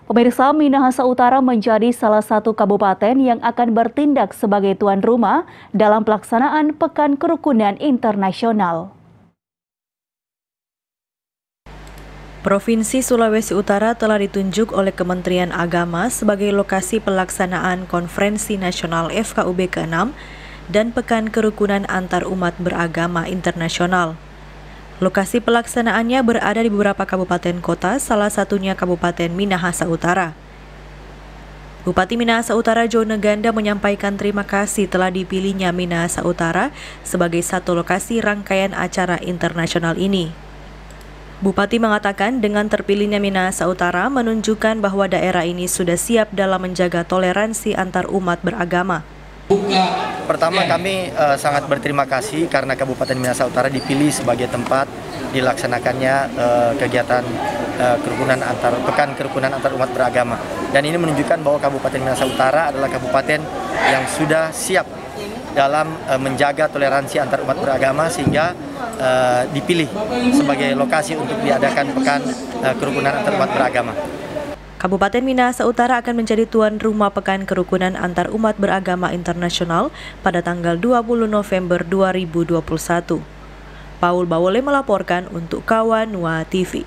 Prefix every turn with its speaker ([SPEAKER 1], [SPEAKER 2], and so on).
[SPEAKER 1] Pemirsa, Minahasa Utara menjadi salah satu kabupaten yang akan bertindak sebagai tuan rumah dalam pelaksanaan Pekan Kerukunan Internasional.
[SPEAKER 2] Provinsi Sulawesi Utara telah ditunjuk oleh Kementerian Agama sebagai lokasi pelaksanaan Konferensi Nasional FKUB ke-6 dan Pekan Kerukunan Antarumat Beragama Internasional. Lokasi pelaksanaannya berada di beberapa kabupaten kota, salah satunya Kabupaten Minahasa Utara. Bupati Minahasa Utara Jone Ganda menyampaikan terima kasih telah dipilihnya Minahasa Utara sebagai satu lokasi rangkaian acara internasional ini. Bupati mengatakan dengan terpilihnya Minahasa Utara menunjukkan bahwa daerah ini sudah siap dalam menjaga toleransi antar umat beragama.
[SPEAKER 3] Pertama, kami sangat berterima kasih karena Kabupaten Minahasa Utara dipilih sebagai tempat dilaksanakannya kegiatan Pekan Kerukunan Antar Umat Beragama. Dan ini menunjukkan bahwa Kabupaten Minahasa Utara adalah kabupaten yang sudah siap dalam menjaga toleransi antar umat beragama sehingga dipilih sebagai lokasi untuk diadakan Pekan Kerukunan Antar Umat Beragama.
[SPEAKER 2] Kabupaten Minahasa Utara akan menjadi tuan rumah Pekan Kerukunan Antar Umat Beragama Internasional pada tanggal 20 November 2021. Paul Bawole melaporkan untuk Kawan Nuwa TV.